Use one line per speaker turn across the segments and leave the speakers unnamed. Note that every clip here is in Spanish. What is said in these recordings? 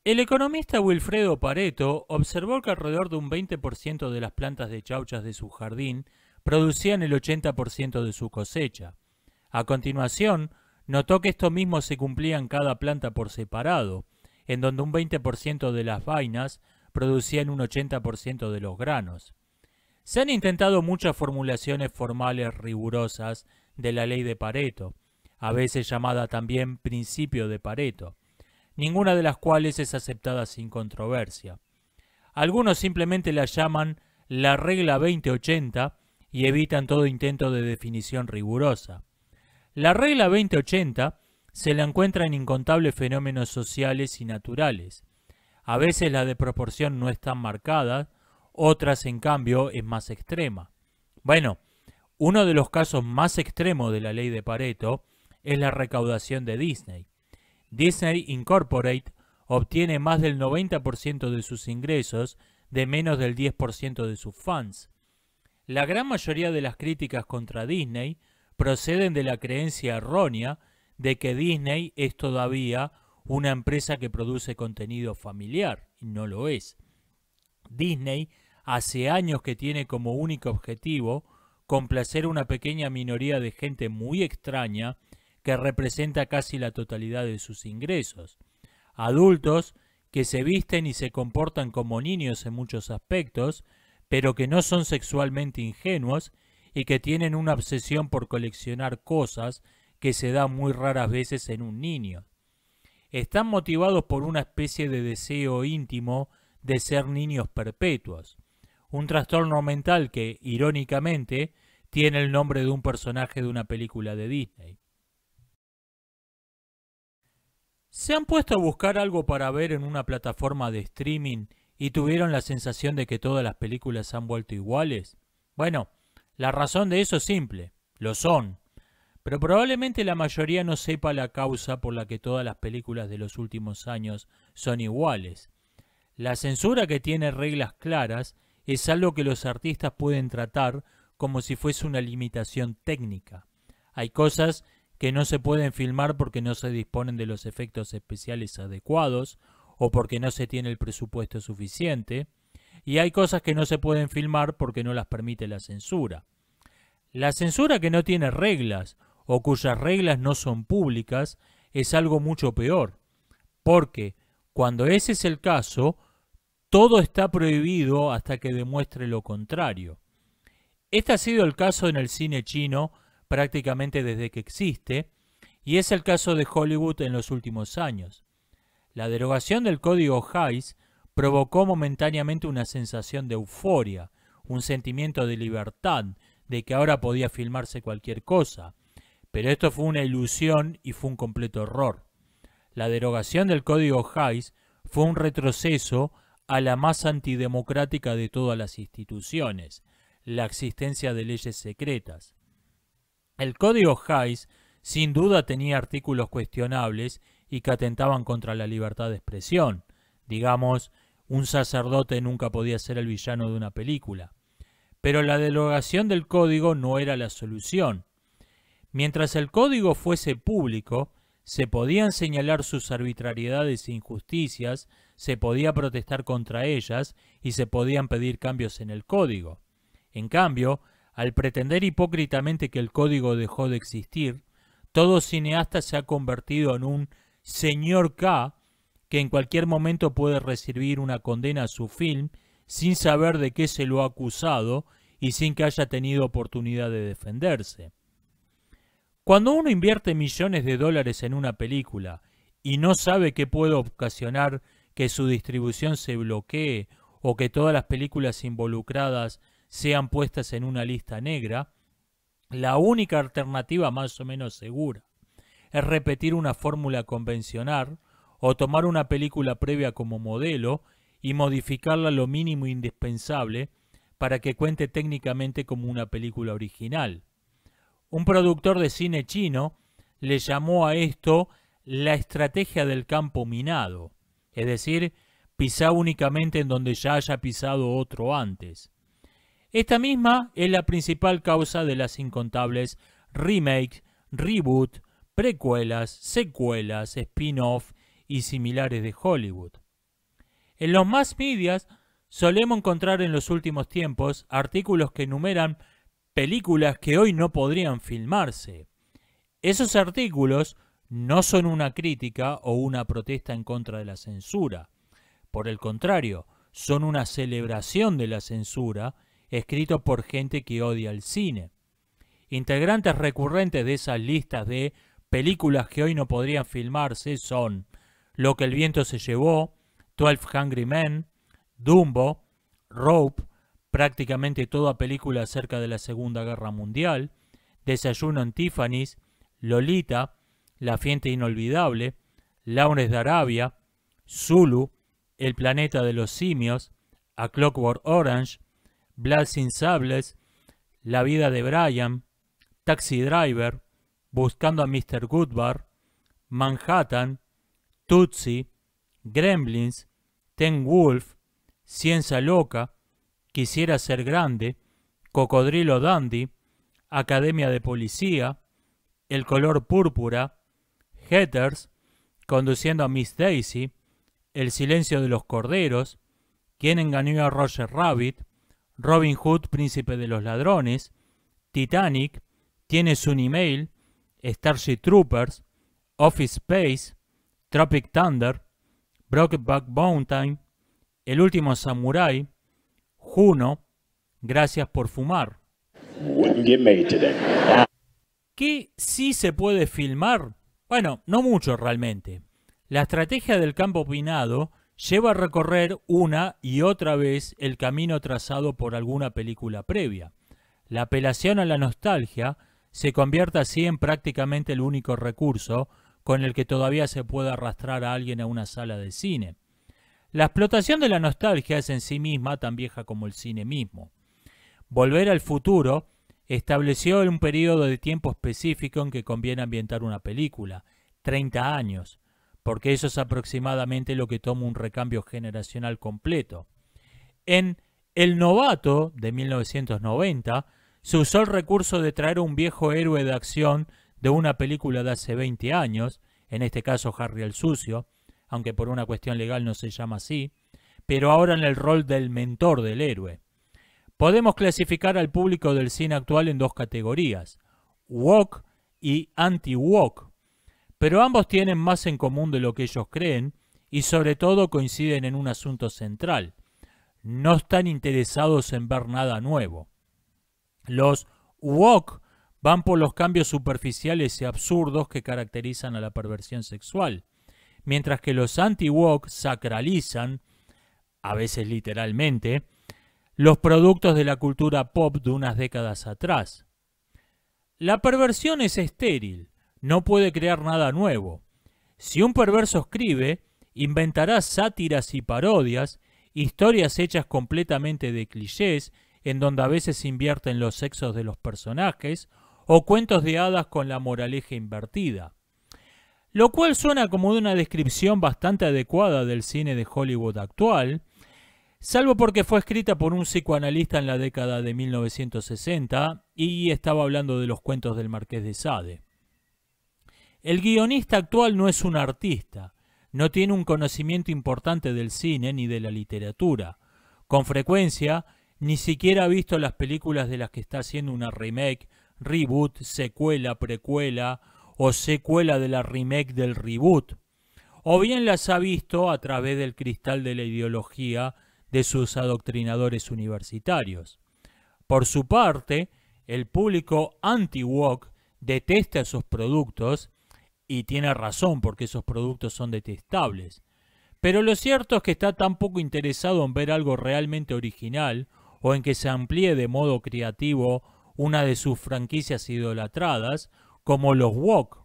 El economista Wilfredo Pareto observó que alrededor de un 20% de las plantas de chauchas de su jardín producían el 80% de su cosecha. A continuación, notó que esto mismo se cumplía en cada planta por separado, en donde un 20% de las vainas producían un 80% de los granos. Se han intentado muchas formulaciones formales rigurosas de la ley de Pareto, a veces llamada también principio de Pareto, ninguna de las cuales es aceptada sin controversia. Algunos simplemente la llaman la regla 20-80 y evitan todo intento de definición rigurosa. La regla 20-80 se la encuentra en incontables fenómenos sociales y naturales. A veces la de proporción no es tan marcada, otras en cambio es más extrema. Bueno, uno de los casos más extremos de la ley de Pareto es la recaudación de Disney. Disney Incorporated obtiene más del 90% de sus ingresos de menos del 10% de sus fans. La gran mayoría de las críticas contra Disney proceden de la creencia errónea de que Disney es todavía una empresa que produce contenido familiar, y no lo es. Disney hace años que tiene como único objetivo complacer a una pequeña minoría de gente muy extraña que representa casi la totalidad de sus ingresos. Adultos que se visten y se comportan como niños en muchos aspectos, pero que no son sexualmente ingenuos y que tienen una obsesión por coleccionar cosas que se da muy raras veces en un niño. Están motivados por una especie de deseo íntimo de ser niños perpetuos, un trastorno mental que, irónicamente, tiene el nombre de un personaje de una película de Disney. ¿Se han puesto a buscar algo para ver en una plataforma de streaming y tuvieron la sensación de que todas las películas se han vuelto iguales? Bueno, la razón de eso es simple, lo son. Pero probablemente la mayoría no sepa la causa por la que todas las películas de los últimos años son iguales. La censura, que tiene reglas claras, es algo que los artistas pueden tratar como si fuese una limitación técnica. Hay cosas que no se pueden filmar porque no se disponen de los efectos especiales adecuados o porque no se tiene el presupuesto suficiente, y hay cosas que no se pueden filmar porque no las permite la censura. La censura que no tiene reglas o cuyas reglas no son públicas es algo mucho peor, porque cuando ese es el caso, todo está prohibido hasta que demuestre lo contrario. Este ha sido el caso en el cine chino prácticamente desde que existe, y es el caso de Hollywood en los últimos años. La derogación del código Hays provocó momentáneamente una sensación de euforia, un sentimiento de libertad, de que ahora podía filmarse cualquier cosa, pero esto fue una ilusión y fue un completo error. La derogación del código Hays fue un retroceso a la más antidemocrática de todas las instituciones, la existencia de leyes secretas. El código Hays sin duda tenía artículos cuestionables y que atentaban contra la libertad de expresión. Digamos, un sacerdote nunca podía ser el villano de una película. Pero la derogación del código no era la solución. Mientras el código fuese público, se podían señalar sus arbitrariedades e injusticias, se podía protestar contra ellas y se podían pedir cambios en el código. En cambio, al pretender hipócritamente que el código dejó de existir, todo cineasta se ha convertido en un señor K que en cualquier momento puede recibir una condena a su film sin saber de qué se lo ha acusado y sin que haya tenido oportunidad de defenderse. Cuando uno invierte millones de dólares en una película y no sabe qué puede ocasionar que su distribución se bloquee o que todas las películas involucradas sean puestas en una lista negra, la única alternativa más o menos segura es repetir una fórmula convencional o tomar una película previa como modelo y modificarla lo mínimo indispensable para que cuente técnicamente como una película original. Un productor de cine chino le llamó a esto la estrategia del campo minado, es decir, pisar únicamente en donde ya haya pisado otro antes. Esta misma es la principal causa de las incontables remakes, reboot, precuelas, secuelas, spin-off y similares de Hollywood. En los mass medias solemos encontrar en los últimos tiempos artículos que enumeran películas que hoy no podrían filmarse. Esos artículos no son una crítica o una protesta en contra de la censura. Por el contrario, son una celebración de la censura, escrito por gente que odia el cine. Integrantes recurrentes de esas listas de películas que hoy no podrían filmarse son Lo que el viento se llevó, 12 Angry Men, Dumbo, Rope, prácticamente toda película acerca de la Segunda Guerra Mundial, Desayuno en Tiffany's, Lolita, La fiesta inolvidable, Lawrence de Arabia, Zulu, El planeta de los simios, A Clockwork Orange, Blood sin Sables, La vida de Brian, Taxi Driver, Buscando a Mr. Goodbar, Manhattan, Tootsie, Gremlins, Teen Wolf, Ciencia Loca, Quisiera ser grande, Cocodrilo Dandy, Academia de Policía, El color púrpura, Heathers, Conduciendo a Miss Daisy, El silencio de los corderos, Quién engañó a Roger Rabbit, Robin Hood, príncipe de los ladrones, Titanic, Tienes un email, Starship Troopers, Office Space, Tropic Thunder, Brokeback Mountain, El último samurái, Juno, Gracias por fumar. ¿Qué sí se puede filmar? Bueno, no mucho realmente. La estrategia del campo opinado lleva a recorrer una y otra vez el camino trazado por alguna película previa. La apelación a la nostalgia se convierte así en prácticamente el único recurso con el que todavía se puede arrastrar a alguien a una sala de cine. La explotación de la nostalgia es en sí misma tan vieja como el cine mismo. Volver al futuro estableció un periodo de tiempo específico en que conviene ambientar una película, 30 años, porque eso es aproximadamente lo que toma un recambio generacional completo. En El novato, de 1990, se usó el recurso de traer un viejo héroe de acción de una película de hace 20 años, en este caso Harry el Sucio, aunque por una cuestión legal no se llama así, pero ahora en el rol del mentor del héroe. Podemos clasificar al público del cine actual en dos categorías, woke y anti-woke, pero ambos tienen más en común de lo que ellos creen y sobre todo coinciden en un asunto central. No están interesados en ver nada nuevo. Los woke van por los cambios superficiales y absurdos que caracterizan a la perversión sexual, mientras que los anti-woke sacralizan, a veces literalmente, los productos de la cultura pop de unas décadas atrás. La perversión es estéril, no puede crear nada nuevo. Si un perverso escribe, inventará sátiras y parodias, historias hechas completamente de clichés, en donde a veces invierten los sexos de los personajes, o cuentos de hadas con la moraleja invertida. Lo cual suena como una descripción bastante adecuada del cine de Hollywood actual, salvo porque fue escrita por un psicoanalista en la década de 1960 y estaba hablando de los cuentos del Marqués de Sade. El guionista actual no es un artista, no tiene un conocimiento importante del cine ni de la literatura. Con frecuencia, ni siquiera ha visto las películas de las que está haciendo una remake, reboot, secuela, precuela o secuela de la remake del reboot. O bien las ha visto a través del cristal de la ideología de sus adoctrinadores universitarios. Por su parte, el público anti-woke detesta esos productos y tiene razón porque esos productos son detestables. Pero lo cierto es que está tan poco interesado en ver algo realmente original o en que se amplíe de modo creativo una de sus franquicias idolatradas como los woke.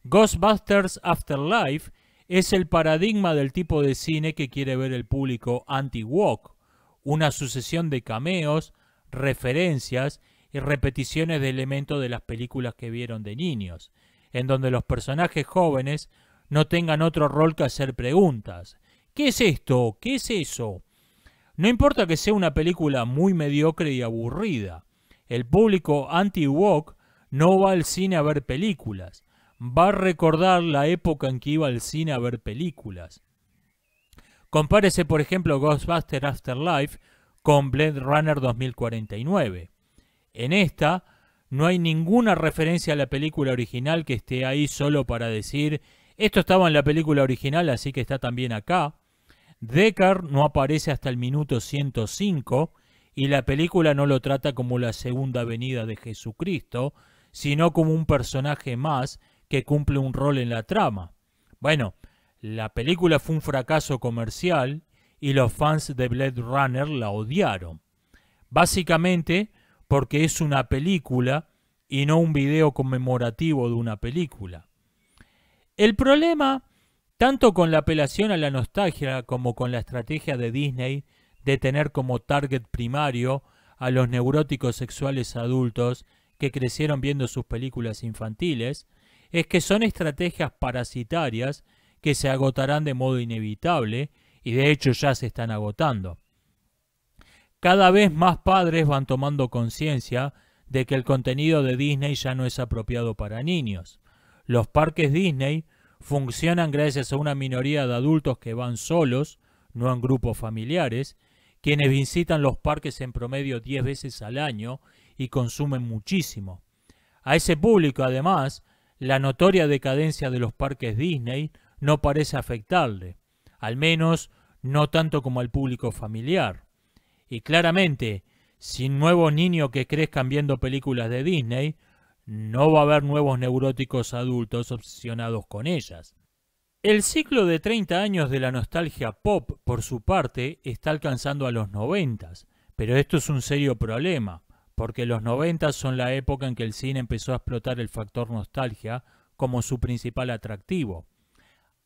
Ghostbusters Afterlife es el paradigma del tipo de cine que quiere ver el público anti-woke, una sucesión de cameos, referencias y repeticiones de elementos de las películas que vieron de niños, en donde los personajes jóvenes no tengan otro rol que hacer preguntas. ¿Qué es esto? ¿Qué es eso? No importa que sea una película muy mediocre y aburrida, el público anti-woke no va al cine a ver películas, va a recordar la época en que iba al cine a ver películas. Compárese, por ejemplo, Ghostbusters Afterlife con Blade Runner 2049. En esta no hay ninguna referencia a la película original que esté ahí solo para decir esto estaba en la película original, así que está también acá. Deckard no aparece hasta el minuto 105 y la película no lo trata como la segunda venida de Jesucristo, sino como un personaje más que cumple un rol en la trama. Bueno, la película fue un fracaso comercial y los fans de Blade Runner la odiaron. Básicamente porque es una película y no un video conmemorativo de una película. El problema, tanto con la apelación a la nostalgia como con la estrategia de Disney de tener como target primario a los neuróticos sexuales adultos que crecieron viendo sus películas infantiles, es que son estrategias parasitarias que se agotarán de modo inevitable y de hecho ya se están agotando. Cada vez más padres van tomando conciencia de que el contenido de Disney ya no es apropiado para niños. Los parques Disney funcionan gracias a una minoría de adultos que van solos, no en grupos familiares, quienes visitan los parques en promedio 10 veces al año y consumen muchísimo. A ese público, además, la notoria decadencia de los parques Disney no parece afectarle, al menos no tanto como al público familiar. Y claramente, sin nuevos niños que crezcan viendo películas de Disney, no va a haber nuevos neuróticos adultos obsesionados con ellas. El ciclo de 30 años de la nostalgia pop, por su parte, está alcanzando a los 90, pero esto es un serio problema, porque los 90 son la época en que el cine empezó a explotar el factor nostalgia como su principal atractivo.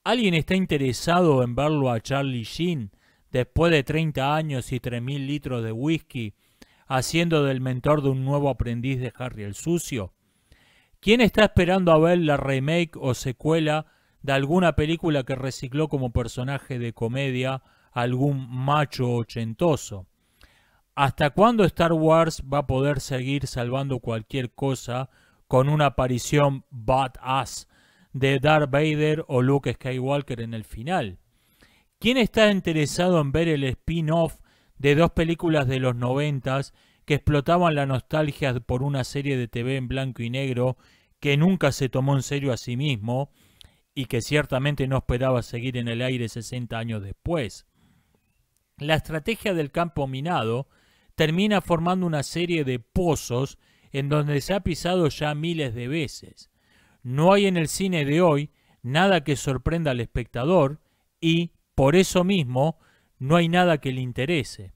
¿Alguien está interesado en verlo a Charlie Sheen después de 30 años y 3.000 litros de whisky, haciendo del mentor de un nuevo aprendiz de Harry el Sucio? ¿Quién está esperando a ver la remake o secuela de alguna película que recicló como personaje de comedia a algún macho ochentoso? ¿Hasta cuándo Star Wars va a poder seguir salvando cualquier cosa con una aparición badass de Darth Vader o Luke Skywalker en el final? ¿Quién está interesado en ver el spin-off de dos películas de los 90 que explotaban la nostalgia por una serie de TV en blanco y negro que nunca se tomó en serio a sí mismo y que ciertamente no esperaba seguir en el aire 60 años después? La estrategia del campo minado termina formando una serie de pozos en donde se ha pisado ya miles de veces. No hay en el cine de hoy nada que sorprenda al espectador y, por eso mismo, no hay nada que le interese.